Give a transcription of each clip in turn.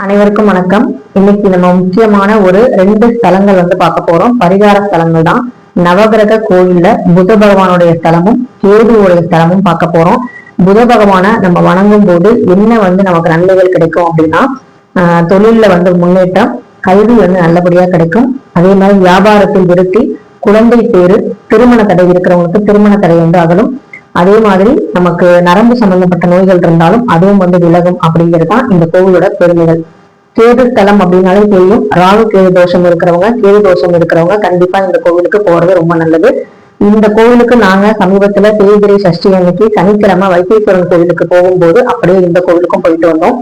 அனைவருக்கும் வணக்கம். இன்னைக்கு நம்ம முக்கியமான ஒரு 2 ஸ்தலங்கள் பார்க்க போறோம். பரிகார ஸ்தலங்கள் தான். நவகிரக கோயில்ல புத பகவானுடைய ஸ்தலமும் கேதுவோடைய ஸ்தலமும் பார்க்க போறோம். புத பகவானை நம்ம வணங்கும் போது என்ன நமக்கு நன்மைகள் கிடைக்கும் அப்படின்னா, தொழில்ல முன்னேற்றம், கல்வி நல்லபடியா கிடைக்கும். அதே மாதிரி வியாபாரத்தில் விருத்தி, குழந்தை பேரு, திருமண தடை இருக்கிறவங்களுக்கு திருமண தடை அகலும். அதே மாதிரி நமக்கு நரம்பு சம்பந்தப்பட்ட நோய்கள் இருந்தாலும் அதுவும் விலகும் அப்படிங்கிறது தான் இந்த கோவிலோட பெருமைகள். கேது ஸ்தலம் அப்படின்னாலே தெரியும். ராகு கேது தோஷம் இருக்கிறவங்க கண்டிப்பா இந்த கோவிலுக்கு போறது ரொம்ப நல்லது. இந்த கோவிலுக்கு நாங்க சமீபத்துல தேய்பிரை சஷ்டி அன்னைக்கு சனிக்கிழமை வைத்தீஸ்வரன் கோவிலுக்கு போகும்போது அப்படியே இந்த கோவிலுக்கும் போயிட்டு வந்தோம்.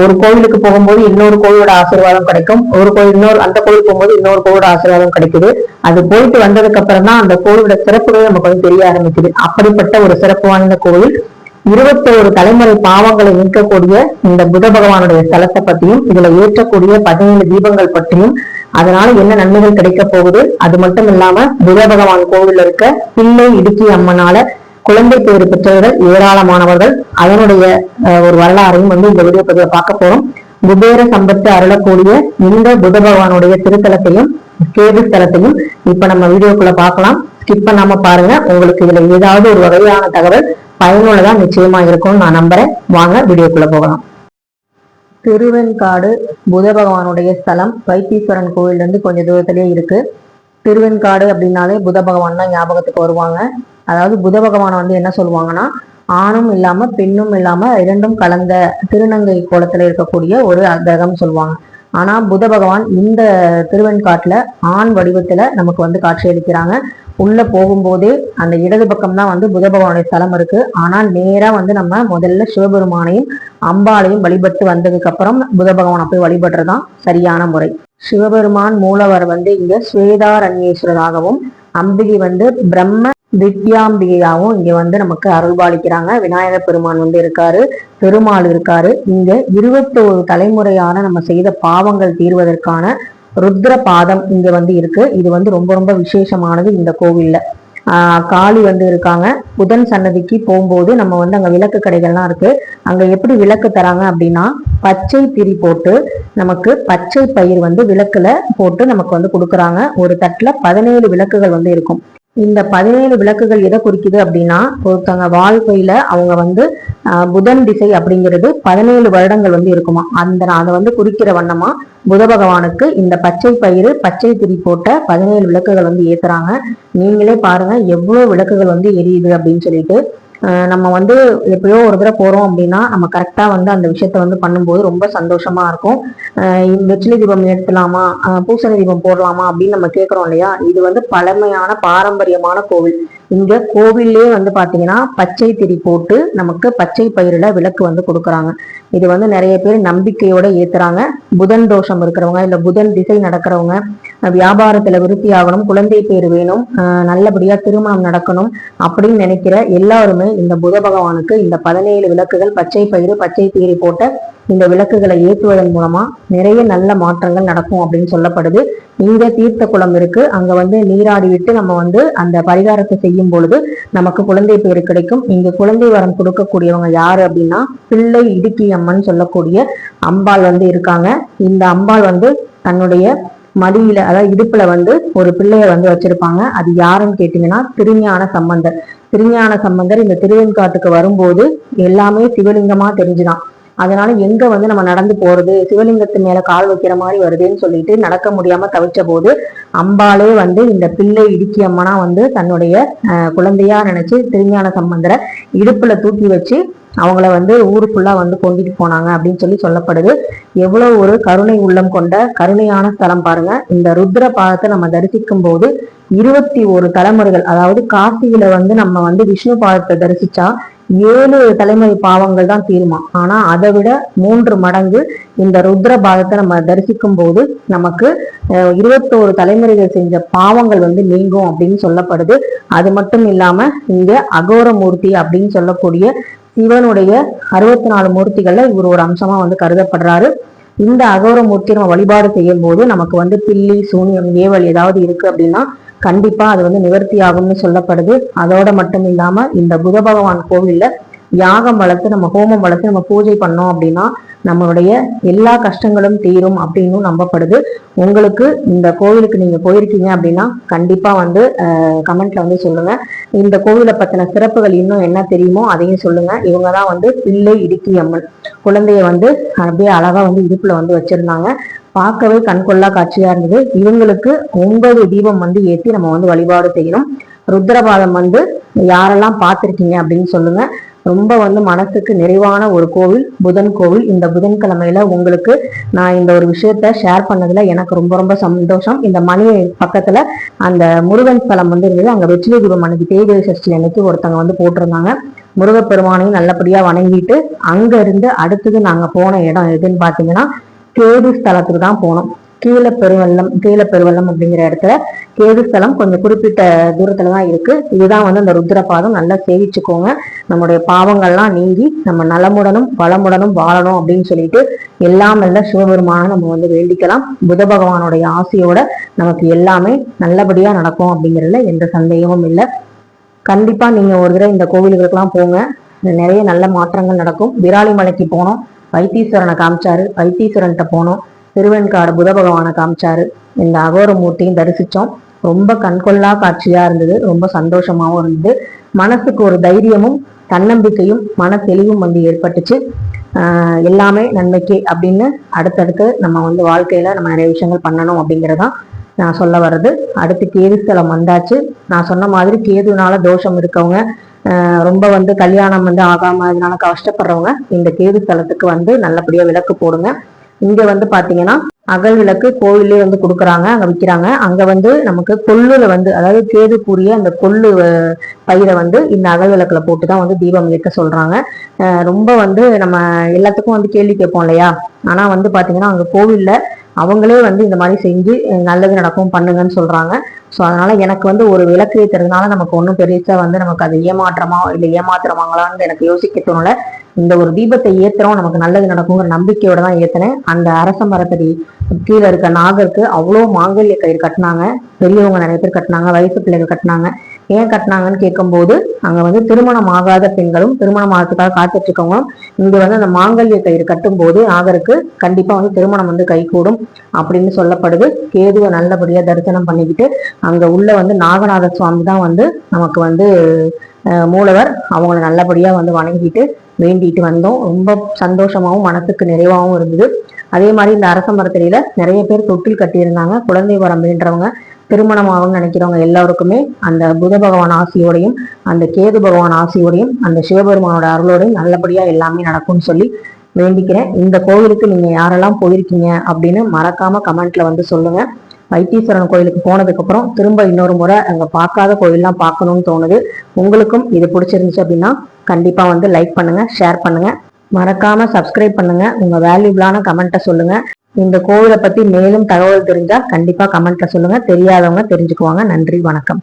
ஒரு கோவிலுக்கு போகும்போது இன்னொரு கோவிலோட ஆசீர்வாதம் கிடைக்கும். ஒரு கோவில் அந்த கோவில் போகும்போது இன்னொரு கோவிலோட ஆசீர்வாதம் கிடைக்குது. அது போயிட்டு வந்ததுக்கு அப்புறம் தான் அந்த கோவிலோட சிறப்புகள் நமக்கு தெரிய ஆரம்பிக்குது. அப்படிப்பட்ட ஒரு சிறப்பு வாய்ந்த கோவில். 21 தலைமுறை பாவங்களை நீக்கக்கூடிய இந்த புத பகவானுடைய ஸ்தலத்தை பற்றியும், இதுல ஏற்றக்கூடிய 17 தீபங்கள் பற்றியும், அதனால என்ன நன்மைகள் கிடைக்க போகுது, அது மட்டும் இல்லாம புத பகவான் கோவில் இருக்க பிள்ளை இடுக்கி அம்மனால குழந்தை பேறு பெற்றவர்கள் ஏராளமானவர்கள், அதனுடைய ஒரு வரலாறையும் இந்த வீடியோ பதிவை பார்க்க போறோம். குபேர சம்பத்து அருளக்கூடிய இந்த புத பகவானுடைய திருத்தலத்தையும் கேது ஸ்தலத்தையும் இப்ப நம்ம வீடியோக்குள்ள பார்க்கலாம். ஸ்கிப் பண்ணாம பாருங்க. உங்களுக்கு இதுல ஏதாவது ஒரு வகையான தகவல் பயனுள்ளதா நிச்சயமா இருக்கும்னு நான் நம்புறேன். வாங்க வீடியோக்குள்ள போகலாம். திருவெண்காடு புத பகவானுடைய ஸ்தலம் வைத்தீஸ்வரன் கோவில் இருந்து கொஞ்சம் தூரத்திலேயே இருக்கு. திருவெண்காடு அப்படின்னாலே புத பகவான் தான் ஞாபகத்துக்கு வருவாங்க. அதாவது புத பகவான் என்ன சொல்லுவாங்கன்னா, ஆணும் இல்லாம பெண்ணும் இல்லாம இரண்டும் கலந்த திருநங்கை கோலத்துல இருக்கக்கூடிய ஒரு கிரகம் சொல்லுவாங்க. ஆனா புத பகவான் இந்த திருவெண்காட்டுல ஆண் வடிவத்துல நமக்கு காட்சி அளிக்கிறாங்க. உள்ள போகும்போதே அந்த இடது பக்கம் தான் புத பகவானுடைய ஸ்தலம் இருக்கு. ஆனால் நேரா நம்ம முதல்ல சிவபெருமானையும் அம்பாளையும் வழிபட்டு வந்ததுக்கு அப்புறம் புத பகவானை போய் வழிபடுறதுதான் சரியான முறை. சிவபெருமான் மூலவர் இங்க ஸ்வேதாரண்யேஸ்வரராகவும், அம்பிகை பிரம்ம திவ்யாம்பிகையாவும் இங்க நமக்கு அருள்பாலிக்கிறாங்க. விநாயகர் பெருமான் இருக்காரு, பெருமாள் இருக்காரு. இங்க 21 தலைமுறையான நம்ம செய்த பாவங்கள் தீர்வதற்கான ருத்ர பாதம் இங்க இருக்கு. இது ரொம்ப ரொம்ப விசேஷமானது இந்த கோவில்ல. காளி இருக்காங்க. புதன் சன்னதிக்கு போகும்போது நம்ம அங்க விளக்கு கடைகள்லாம் இருக்கு. அங்க எப்படி விளக்கு தராங்க அப்படின்னா, பச்சை திரி போட்டு நமக்கு பச்சை பயிர் விளக்குல போட்டு நமக்கு கொடுக்குறாங்க. ஒரு தட்டுல 17 விளக்குகள் இருக்கும். இந்த 17 விளக்குகள் எதை குறிக்குது அப்படின்னா, ஒருத்தவங்க வாழ்க்கையில அவங்க புதன் திசை அப்படிங்கிறது 17 வருடங்கள் இருக்குமா. அதை குறிக்கிற வண்ணமா புத பகவானுக்கு இந்த பச்சை பயிறு பச்சை திரி போட்ட 17 விளக்குகள் ஏத்துறாங்க. நீங்களே பாருங்க எவ்வளவு விளக்குகள் எரியுது அப்படின்னு சொல்லிட்டு. நம்ம எப்பயோ ஒரு தடவை போறோம் அப்படின்னா நம்ம கரெக்டா அந்த விஷயத்த பண்ணும்போது ரொம்ப சந்தோஷமா இருக்கும். வெற்றிலை தீபம் ஏற்றலாமா, பூசணி தீபம் போடலாமா அப்படின்னு நம்ம கேட்கிறோம் இல்லையா. இது பழமையான பாரம்பரியமான கோவில். இங்க கோவிலே பாத்தீங்கன்னா பச்சை திரி போட்டு நமக்கு பச்சை பயிரில விளக்கு கொடுக்குறாங்க. இது நிறைய பேர் நம்பிக்கையோட ஏத்துறாங்க. புதன் தோஷம் இருக்கிறவங்க, இல்ல புதன் திசை நடக்கிறவங்க, வியாபாரத்துல விருத்தி ஆகணும், குழந்தை பேர் வேணும், நல்லபடியா திருமணம் நடக்கணும் அப்படின்னு நினைக்கிற எல்லாருமே இந்த புத பகவானுக்கு இந்த 17 விளக்குகள் பச்சை பயிறு பச்சை தீரி போட்ட இந்த விளக்குகளை ஏற்றுவதன் மூலமா நிறைய நல்ல மாற்றங்கள் நடக்கும் அப்படின்னு சொல்லப்படுது. இங்க தீர்த்த குளம் இருக்கு. அங்க நீராடி விட்டு நம்ம அந்த பரிகாரத்தை செய்யும் பொழுது நமக்கு குழந்தை பேரு கிடைக்கும். இங்க குழந்தை வரம் கொடுக்கக்கூடியவங்க யாரு அப்படின்னா, பிள்ளை இடுக்கி அம்மன் சொல்லக்கூடிய அம்பாள் இருக்காங்க. இந்த அம்பாள் தன்னுடைய மடியில, அதாவது இடுப்புல ஒரு பிள்ளைய வச்சிருப்பாங்க. அது யாருன்னு கேட்டீங்கன்னா திருஞான சம்பந்தர். திருஞான சம்பந்தர் இந்த திருவெண்காட்டுக்கு வரும்போது எல்லாமே சிவலிங்கமா தெரிஞ்சுதான். அதனால எங்க நம்ம நடந்து போறது, சிவலிங்கத்து மேல கால் வைக்கிற மாதிரி வருதுன்னு சொல்லிட்டு நடக்க முடியாம தவிச்ச போது அம்பாலே இந்த பிள்ளை இடுக்கி அம்மனா தன்னுடைய குழந்தையா நினைச்சு திருஞான சம்பந்தரை இடுப்புல தூக்கி வச்சு அவங்கள ஊருக்குள்ளா கொண்டுட்டு போனாங்க அப்படின்னு சொல்லப்படுது. எவ்வளவு ஒரு கருணை உள்ளம் கொண்ட கருணையான ஸ்தலம் பாருங்க. இந்த ருத்ர பாதத்தை நம்ம தரிசிக்கும் போது 21 தலைமுறைகள், அதாவது காசியில நம்ம விஷ்ணு பாதத்தை தரிசிச்சா 7 தலைமுறை பாவங்கள் தான் தீருமா. ஆனா அதை விட 3 மடங்கு இந்த ருத்ர பாதத்தை நம்ம தரிசிக்கும் போது நமக்கு 21 தலைமுறைகள் செஞ்ச பாவங்கள் நீங்கும் அப்படின்னு சொல்லப்படுது. அது மட்டும் இல்லாம இங்க அகோரமூர்த்தி அப்படின்னு சொல்லக்கூடிய சிவனுடைய 64 மூர்த்திகள்ல இவர் ஒரு அம்சமா கருதப்படுறாரு. இந்த அகோரமூர்த்தி நம்ம வழிபாடு செய்யும் போது நமக்கு பில்லி சூன்யம் ஏவல் ஏதாவது இருக்கு அப்படின்னா கண்டிப்பா அது நிவர்த்தி ஆகும்னு சொல்லப்படுது. அதோட மட்டும் இல்லாம இந்த புத பகவான் கோவில்ல யாகம் வளர்த்து நம்ம ஹோமம் வளர்த்து நம்ம பூஜை பண்ணோம் அப்படின்னா நம்மளுடைய எல்லா கஷ்டங்களும் தீரும் அப்படின்னு நம்பப்படுது. உங்களுக்கு இந்த கோவிலுக்கு நீங்க போயிருக்கீங்க அப்படின்னா கண்டிப்பா வந்து கமெண்ட்ல வந்து சொல்லுங்க. இந்த கோவிலை பத்தின சிறப்புகள் இன்னும் என்ன தெரியுமோ அதையும் சொல்லுங்க. இவங்கதான் வந்து பிள்ளை இடுக்கி அம்மன். குழந்தைய வந்து அப்படியே அழகா வந்து இடுப்புல வந்து வச்சிருந்தாங்க. பார்க்கவே கண்கொள்ளா காட்சியா இருந்தது. இவங்களுக்கு 9 தீபம் வந்து ஏற்றி நம்ம வந்து வழிபாடு செய்யணும். ருத்ரபாதம் வந்து யாரெல்லாம் பார்த்திருக்கீங்க அப்படின்னு சொல்லுங்க. ரொம்ப வந்து மனசுக்கு நிறைவான ஒரு கோவில், புதன் கோவில். இந்த புதன்கிழமையில உங்களுக்கு நான் இந்த ஒரு விஷயத்த ஷேர் பண்ணதுல எனக்கு ரொம்ப ரொம்ப சந்தோஷம். இந்த மணி பக்கத்துல அந்த முருகன் ஸ்தலம் வந்து இருந்தது. அங்க வெற்றிலை தீபம் அன்னைக்கு தேய்பிரை சஷ்டி அன்னைக்கு ஒருத்தவங்க வந்து போட்டிருந்தாங்க. முருகப்பெருமானையும் நல்லபடியா வணங்கிட்டு அங்க இருந்து அடுத்தது நாங்க போன இடம் எதுன்னு பாத்தீங்கன்னா கேது ஸ்தலத்துக்கு தான் போனோம். கீழப்பெருவெள்ளம் அப்படிங்கிற இடத்துல கேது ஸ்தலம் கொஞ்சம் குறிப்பிட்ட தூரத்துலதான் இருக்கு. இதுதான் வந்து அந்த ருத்ரபாதம். நல்லா சேவிச்சுக்கோங்க. நம்முடைய பாவங்கள்லாம் நீங்கி நம்ம நலமுடனும் வளமுடனும் வாழணும் அப்படின்னு சொல்லிட்டு எல்லாம் நல்ல சிவபெருமான நம்ம வந்து வேண்டிக்கலாம். புத பகவானுடைய ஆசையோட நமக்கு எல்லாமே நல்லபடியா நடக்கும் அப்படிங்கிறதுல எந்த சந்தேகமும் இல்லை. கண்டிப்பா நீங்க ஒரு தடவை இந்த கோவில்களுக்கெல்லாம் போங்க. நிறைய நல்ல மாற்றங்கள் நடக்கும். விராலிமலைக்கு போனோம், வைத்தீஸ்வரனை காமிச்சாரு. வைத்தீஸ்வரன்கிட்ட போனோம், திருவெண்காடு புத பகவானை காமிச்சாரு. இந்த அகோரமூர்த்தியும் தரிசிச்சோம். ரொம்ப கண்கொள்ளா காட்சியா இருந்தது. ரொம்ப சந்தோஷமாவும் இருந்தது. மனசுக்கு ஒரு தைரியமும் தன்னம்பிக்கையும் மன தெளிவும் வந்து ஏற்பட்டுச்சு. எல்லாமே நன்மைக்கு அப்படின்னு அடுத்தடுத்து நம்ம வந்து வாழ்க்கையில நம்ம நிறைய விஷயங்கள் பண்ணணும் அப்படிங்கிறதான் நான் சொல்ல வர்றது. அடுத்து கேது ஸ்தலம் வந்தாச்சு. நான் சொன்ன மாதிரி கேதுனால தோஷம் இருக்கவங்க, ரொம்ப வந்து கல்யாணம் வந்து ஆகாம அதனால கஷ்டப்படுறவங்க இந்த கேது ஸ்தலத்துக்கு வந்து நல்லபடியா விளக்கு போடுங்க. இங்க வந்து பாத்தீங்கன்னா அகல் விளக்கு கோவிலே வந்து கொடுக்குறாங்க, அங்க விற்கிறாங்க. அங்க வந்து நமக்கு கொள்ளுல வந்து அதாவது கேதுக்குரிய அந்த கொள்ளு பயிரை வந்து இந்த அகல் விளக்குல போட்டுதான் வந்து தீபம் ஏற்க சொல்றாங்க. ரொம்ப வந்து நம்ம எல்லாத்துக்கும் வந்து கேள்வி கேட்போம் இல்லையா? ஆனா வந்து பாத்தீங்கன்னா அங்க கோவில்ல அவங்களே வந்து இந்த மாதிரி செஞ்சு நல்லது நடக்கும் பண்ணுங்கன்னு சொல்றாங்க. ஸோ அதனால எனக்கு வந்து ஒரு விளக்கு ஏற்றுறதுனால நமக்கு ஒன்றும் பெருசா வந்து நமக்கு அது ஏமாற்றமா இல்லை ஏமாத்துறவாங்களான்னு எனக்கு யோசிக்க தோணல. இந்த ஒரு தீபத்தை ஏத்துறோம் நமக்கு நல்லது நடக்குங்கிற நம்பிக்கையோட தான் ஏத்தினேன். அந்த அரச மரத்தடி கீழே இருக்க நாகருக்கு அவ்வளோ மாங்கல்ய கயிறு கட்டினாங்க. பெரியவங்க நிறைய பேர் கட்டினாங்க, வயசு பிள்ளைகள் கட்டினாங்க. ஏன் கட்டினாங்கன்னு கேட்கும்போது அங்க வந்து திருமணம் ஆகாத பெண்களும் திருமணம் ஆகிறதுக்காக காத்துட்டு இருக்கவங்களும் இங்க வந்து அந்த மாங்கல்ய கயிறு கட்டும் போது நாகருக்கு கண்டிப்பா வந்து திருமணம் வந்து கைகூடும் அப்படின்னு சொல்லப்படுது. கேதுவை நல்லபடியா தரிசனம் பண்ணிக்கிட்டு அங்க உள்ள வந்து நாகநாத சுவாமி தான் வந்து நமக்கு வந்து மூலவர். அவங்களை நல்லபடியா வந்து வணங்கிட்டு வேண்டிட்டு வந்தோம். ரொம்ப சந்தோஷமாவும் மனசுக்கு நிறைவாகவும் இருந்தது. அதே மாதிரி இந்த அரச மரத்தடியில நிறைய பேர் தொட்டில் கட்டியிருந்தாங்க. குழந்தை வரம் வேண்டவங்க, திருமணம் ஆகும்னு நினைக்கிறவங்க எல்லாருக்குமே அந்த புத பகவான் ஆசையோடையும் அந்த கேது பகவான் ஆசையோடையும் அந்த சிவபெருமானோட அருளோடையும் நல்லபடியா எல்லாமே நடக்கும்னு சொல்லி வேண்டிக்கிறேன். இந்த கோவிலுக்கு நீங்க யாரெல்லாம் போயிருக்கீங்க அப்படின்னு மறக்காம கமெண்ட்ல வந்து சொல்லுங்க. வைத்தீஸ்வரன் கோயிலுக்கு போனதுக்கு அப்புறம் திரும்ப இன்னொரு முறை அங்க பார்க்காத கோயிலெல்லாம் பார்க்கணும்னு தோணுது. உங்களுக்கும் இது பிடிச்சிருந்துச்சு அப்படின்னா கண்டிப்பா வந்து லைக் பண்ணுங்க, ஷேர் பண்ணுங்க, மறக்காம சப்ஸ்கிரைப் பண்ணுங்க. உங்க வேல்யூபிளான கமெண்ட்டை சொல்லுங்க. இந்த கோவிலை பத்தி மேலும் தகவல் தெரிஞ்சா கண்டிப்பா கமெண்ட்ல சொல்லுங்க. தெரியாதவங்க தெரிஞ்சுக்குவாங்க. நன்றி, வணக்கம்.